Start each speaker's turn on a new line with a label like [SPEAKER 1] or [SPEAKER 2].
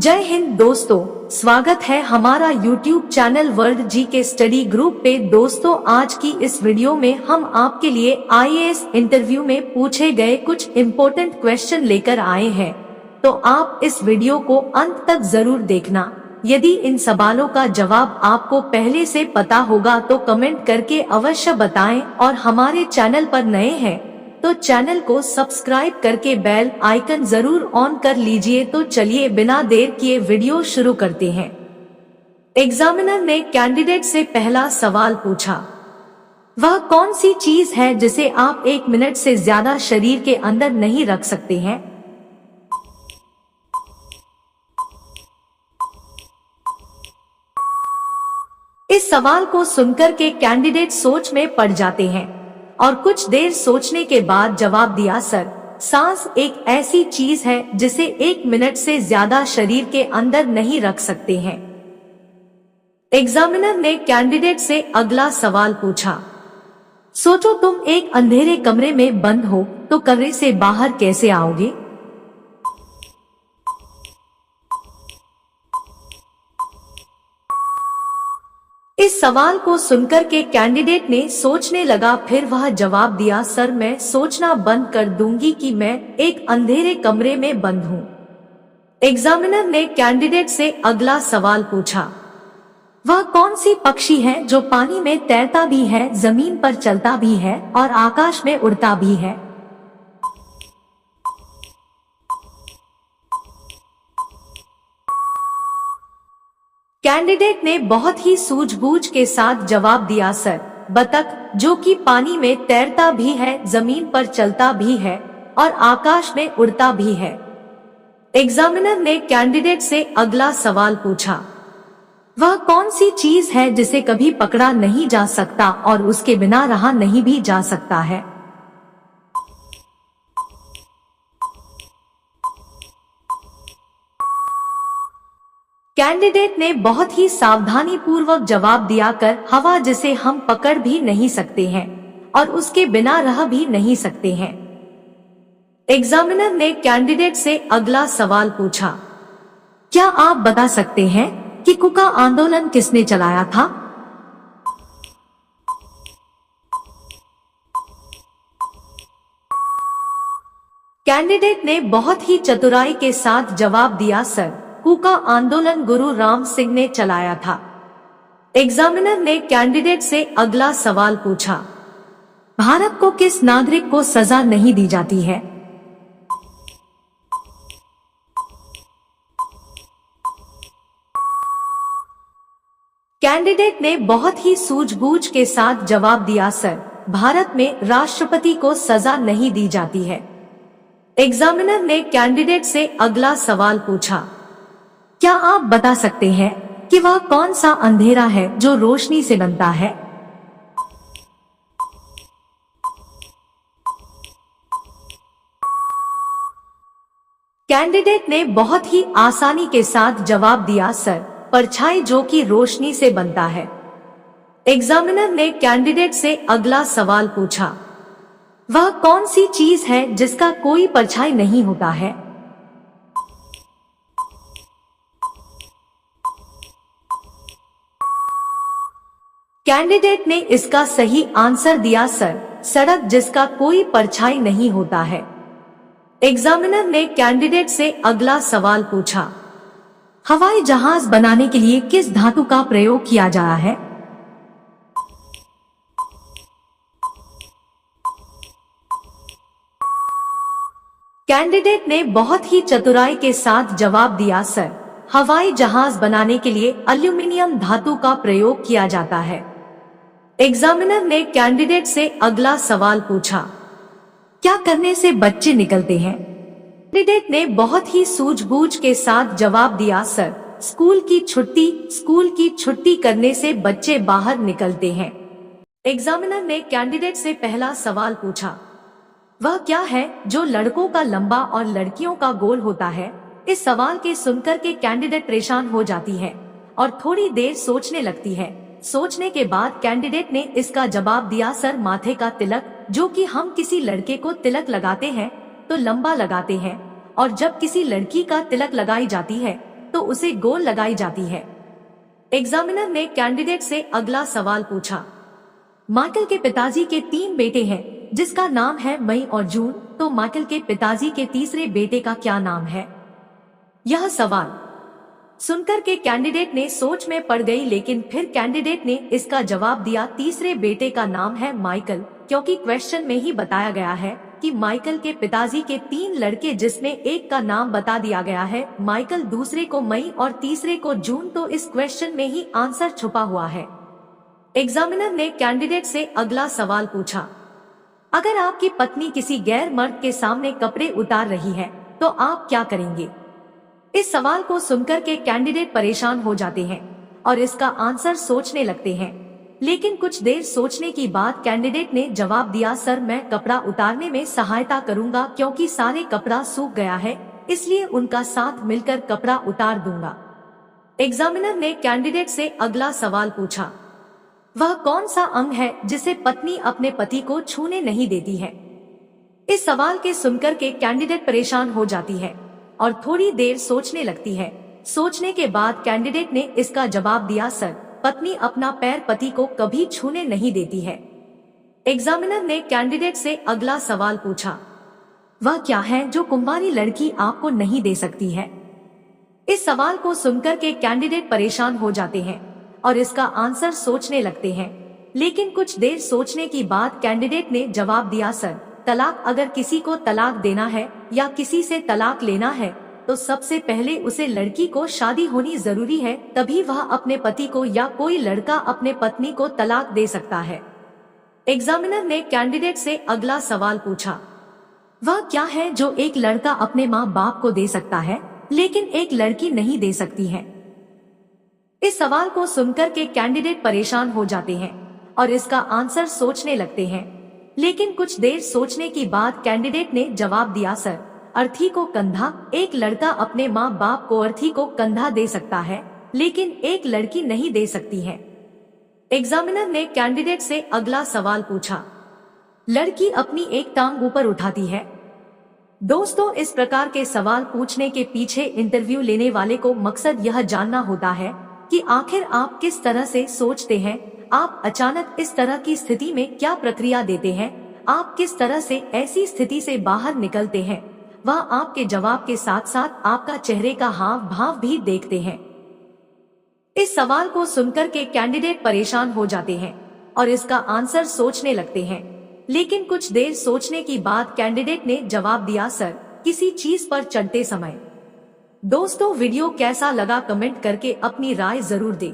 [SPEAKER 1] जय हिंद दोस्तों, स्वागत है हमारा YouTube चैनल वर्ल्ड जी के स्टडी ग्रुप पे। दोस्तों, आज की इस वीडियो में हम आपके लिए IAS इंटरव्यू में पूछे गए कुछ इम्पोर्टेंट क्वेश्चन लेकर आए हैं, तो आप इस वीडियो को अंत तक जरूर देखना। यदि इन सवालों का जवाब आपको पहले से पता होगा तो कमेंट करके अवश्य बताएं, और हमारे चैनल पर नए हैं तो चैनल को सब्सक्राइब करके बेल आइकन जरूर ऑन कर लीजिए। तो चलिए बिना देर किए वीडियो शुरू करते हैं। एग्जामिनर ने कैंडिडेट से पहला सवाल पूछा, वह कौन सी चीज है जिसे आप 1 मिनट से ज्यादा शरीर के अंदर नहीं रख सकते हैं? इस सवाल को सुनकर के कैंडिडेट सोच में पड़ जाते हैं और कुछ देर सोचने के बाद जवाब दिया, सर, सांस एक ऐसी चीज है जिसे 1 मिनट से ज्यादा शरीर के अंदर नहीं रख सकते हैं। एग्जामिनर ने कैंडिडेट से अगला सवाल पूछा, सोचो तुम एक अंधेरे कमरे में बंद हो तो कमरे से बाहर कैसे आओगे? इस सवाल को सुनकर के कैंडिडेट ने सोचने लगा, फिर वह जवाब दिया, सर, मैं सोचना बंद कर दूंगी कि मैं एक अंधेरे कमरे में बंद हूँ। एग्जामिनर ने कैंडिडेट से अगला सवाल पूछा, वह कौन सी पक्षी है जो पानी में तैरता भी है, जमीन पर चलता भी है और आकाश में उड़ता भी है? कैंडिडेट ने बहुत ही सूझबूझ के साथ जवाब दिया, सर, बतख, जो कि पानी में तैरता भी है, जमीन पर चलता भी है और आकाश में उड़ता भी है। एग्जामिनर ने कैंडिडेट से अगला सवाल पूछा, वह कौन सी चीज है जिसे कभी पकड़ा नहीं जा सकता और उसके बिना रहा नहीं भी जा सकता है? कैंडिडेट ने बहुत ही सावधानी पूर्वक जवाब दिया कर हवा, जिसे हम पकड़ भी नहीं सकते हैं और उसके बिना रह भी नहीं सकते हैं। एग्जामिनर ने कैंडिडेट से अगला सवाल पूछा, क्या आप बता सकते हैं कि कुका आंदोलन किसने चलाया था? कैंडिडेट ने बहुत ही चतुराई के साथ जवाब दिया, सर, कुका आंदोलन गुरु राम सिंह ने चलाया था। एग्जामिनर ने कैंडिडेट से अगला सवाल पूछा, भारत को किस नागरिक को सजा नहीं दी जाती है? कैंडिडेट ने बहुत ही सूझबूझ के साथ जवाब दिया, सर, भारत में राष्ट्रपति को सजा नहीं दी जाती है। एग्जामिनर ने कैंडिडेट से अगला सवाल पूछा, क्या आप बता सकते हैं कि वह कौन सा अंधेरा है जो रोशनी से बनता है? कैंडिडेट ने बहुत ही आसानी के साथ जवाब दिया, सर, परछाई, जो कि रोशनी से बनता है। एग्जामिनर ने कैंडिडेट से अगला सवाल पूछा, वह कौन सी चीज है जिसका कोई परछाई नहीं होता है? कैंडिडेट ने इसका सही आंसर दिया, सर, सड़क, जिसका कोई परछाई नहीं होता है। एग्जामिनर ने कैंडिडेट से अगला सवाल पूछा, हवाई जहाज बनाने के लिए किस धातु का प्रयोग किया जा रहा है? कैंडिडेट ने बहुत ही चतुराई के साथ जवाब दिया, सर, हवाई जहाज बनाने के लिए एल्यूमिनियम धातु का प्रयोग किया जाता है। एग्जामिनर ने कैंडिडेट से अगला सवाल पूछा, क्या करने से बच्चे निकलते हैं? कैंडिडेट ने बहुत ही सूझबूझ के साथ जवाब दिया, सर, स्कूल की छुट्टी करने से बच्चे बाहर निकलते हैं। एग्जामिनर ने कैंडिडेट से पहला सवाल पूछा, वह क्या है जो लड़कों का लंबा और लड़कियों का गोल होता है? इस सवाल के सुनकर के कैंडिडेट परेशान हो जाती है और थोड़ी देर सोचने लगती है। सोचने के बाद कैंडिडेट ने इसका जवाब दिया, सर, माथे का तिलक, जो कि हम किसी लड़के को तिलक लगाते हैं तो लंबा लगाते हैं, और जब किसी लड़की का तिलक लगाई जाती है तो उसे गोल लगाई जाती है। एग्जामिनर ने कैंडिडेट से अगला सवाल पूछा। माइकल के पिताजी के 3 बेटे हैं, जिसका नाम है मई और जून, तो माइकल के पिताजी के तीसरे बेटे का क्या नाम है? यह सवाल सुनकर के कैंडिडेट ने सोच में पड़ गई, लेकिन फिर कैंडिडेट ने इसका जवाब दिया। तीसरे बेटे का नाम है माइकल, क्योंकि क्वेश्चन में ही बताया गया है कि माइकल के पिताजी के 3 लड़के, जिसमें एक का नाम बता दिया गया है माइकल, दूसरे को मई और तीसरे को जून, तो इस क्वेश्चन में ही आंसर छुपा हुआ है। एग्जामिनर ने कैंडिडेट से अगला सवाल पूछा। अगर आपकी पत्नी किसी गैर मर्द के सामने कपड़े उतार रही है तो आप क्या करेंगे? इस सवाल को सुनकर के कैंडिडेट परेशान हो जाते हैं और इसका आंसर सोचने लगते हैं, लेकिन कुछ देर सोचने की बाद कैंडिडेट ने जवाब दिया, सर मैं कपड़ा उतारने में सहायता करूंगा, क्योंकि सारे कपड़ा सूख गया है, इसलिए उनका साथ मिलकर कपड़ा उतार दूंगा। एग्जामिनर ने कैंडिडेट से अगला सवाल पूछा। वह कौन सा अंग है जिसे पत्नी अपने पति को छूने नहीं देती है? इस सवाल के सुनकर के कैंडिडेट परेशान हो जाती है और थोड़ी देर सोचने लगती है। सोचने के बाद कैंडिडेट ने इसका जवाब दिया, सर पत्नी अपना पैर पति को कभी छूने नहीं देती है। एग्जामिनर ने कैंडिडेट से अगला सवाल पूछा। वह क्या है जो कुंवारी लड़की आपको नहीं दे सकती है? इस सवाल को सुनकर के कैंडिडेट परेशान हो जाते हैं और इसका आंसर सोचने लगते हैं, लेकिन कुछ देर सोचने की बाद कैंडिडेट ने जवाब दिया, सर तलाक। अगर किसी को तलाक देना है या किसी से तलाक लेना है तो सबसे पहले उसे लड़की को शादी होनी जरूरी है, तभी वह अपने पति को या कोई लड़का अपने पत्नी को तलाक दे सकता है। एग्जामिनर ने कैंडिडेट से अगला सवाल पूछा। वह क्या है जो एक लड़का अपने माँ बाप को दे सकता है लेकिन एक लड़की नहीं दे सकती है? इस सवाल को सुनकर के कैंडिडेट परेशान हो जाते हैं और इसका आंसर सोचने लगते हैं, लेकिन कुछ देर सोचने की बाद कैंडिडेट ने जवाब दिया, सर अर्थी को कंधा। एक लड़का अपने माँ बाप को अर्थी को कंधा दे सकता है, लेकिन एक लड़की नहीं दे सकती है। एग्जामिनर ने कैंडिडेट से अगला सवाल पूछा। लड़की अपनी एक टांग ऊपर उठाती है। दोस्तों, इस प्रकार के सवाल पूछने के पीछे इंटरव्यू लेने वाले को मकसद यह जानना होता है कि आखिर आप किस तरह से सोचते हैं, आप अचानक इस तरह की स्थिति में क्या प्रक्रिया देते हैं, आप किस तरह से ऐसी स्थिति से बाहर निकलते हैं। वह आपके जवाब के साथ साथ आपका चेहरे का हाव भाव भी देखते हैं। इस सवाल को सुनकर के कैंडिडेट परेशान हो जाते हैं और इसका आंसर सोचने लगते हैं, लेकिन कुछ देर सोचने की बाद कैंडिडेट ने जवाब दिया, सर किसी चीज पर चढ़ते समय। दोस्तों, वीडियो कैसा लगा कमेंट करके अपनी राय जरूर दें।